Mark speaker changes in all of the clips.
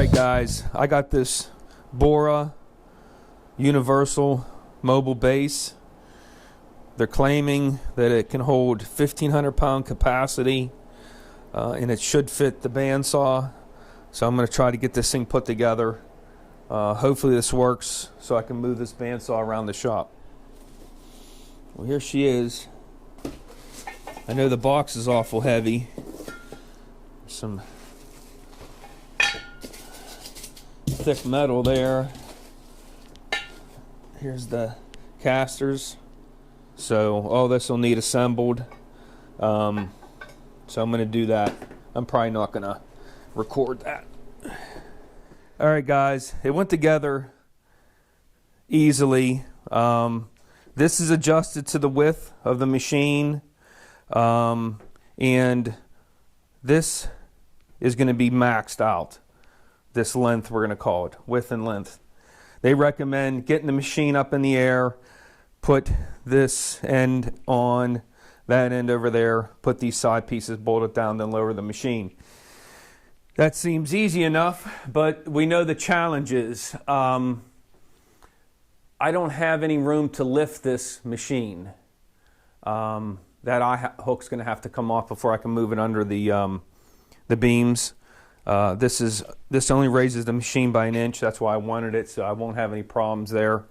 Speaker 1: Alright guys, I got this Bora universal mobile base. They're claiming that it can hold 1,500 pound capacity and it should fit the bandsaw. So I'm going to try to get this thing put together. Hopefully this works so I can move this bandsaw around the shop. Well, here she is. I know the box is awful heavy. Some thick metal there. Here's the casters. So all this will need assembled. So I'm going to do that. I'm probably not going to record that. Alright guys, it went together easily. This is adjusted to the width of the machine. And this is going to be maxed out. This length, we're going to call it, width and length. They recommend getting the machine up in the air, put this end on, that end over there, put these side pieces, bolt it down, then lower the machine. That seems easy enough, but we know the challenges. I don't have any room to lift this machine. That hook's going to have to come off before I can move it under the beams. This only raises the machine by 1 inch. That's why I wanted it, so I won't have any problems there.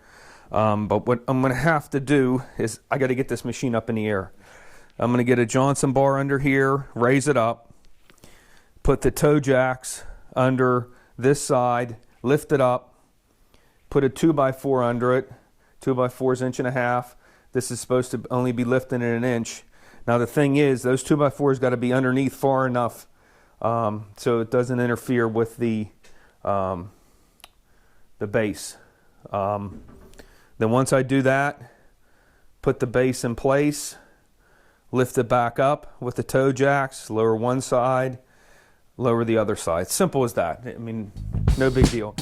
Speaker 1: But what I'm going to have to do is I got to get this machine up in the air. I'm going to get a Johnson bar under here, raise it up, put the toe jacks under this side, lift it up, put a 2x4 under it. 2x4 is 1.5 inches. This is supposed to only be lifting at 1 inch. Now the thing is, those 2x4s got to be underneath far enough so it doesn't interfere with the base. Then once I do that, put the base in place, lift it back up with the toe jacks, lower one side, lower the other side. Simple as that. I mean, no big deal.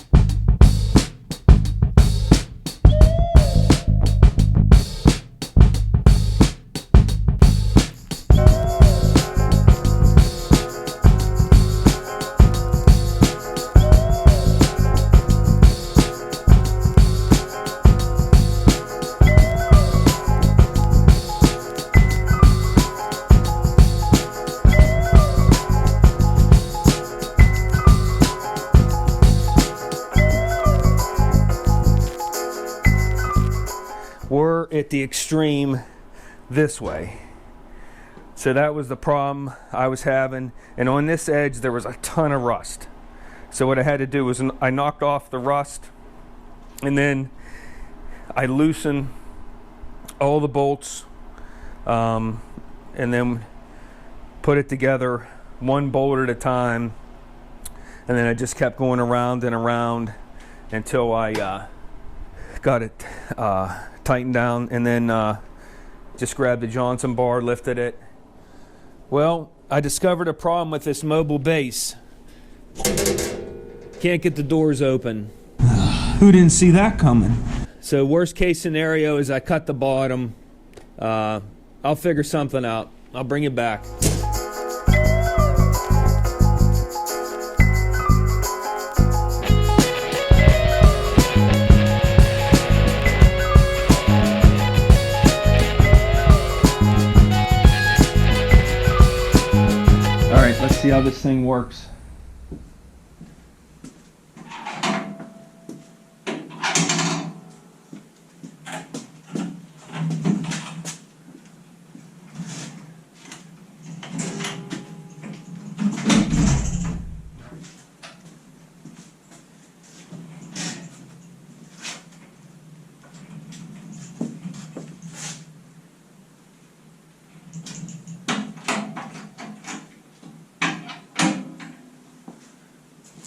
Speaker 1: We're at the extreme this way. So that was the problem I was having. And on this edge, there was a ton of rust. So what I had to do was I knocked off the rust and then I loosened all the bolts and then put it together one bolt at a time. And then I just kept going around and around until I got it tightened down, and then just grabbed the Johnson bar, lifted it. Well, I discovered a problem with this mobile base. Can't get the doors open.
Speaker 2: Who didn't see that coming?
Speaker 1: So worst case scenario is I cut the bottom. I'll figure something out. I'll bring it back. Let's see how this thing works.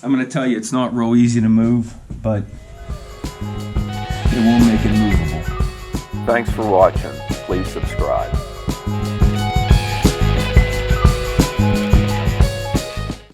Speaker 1: I'm going to tell you, it's not real easy to move, but it won't make it movable.
Speaker 3: Thanks for watching. Please subscribe.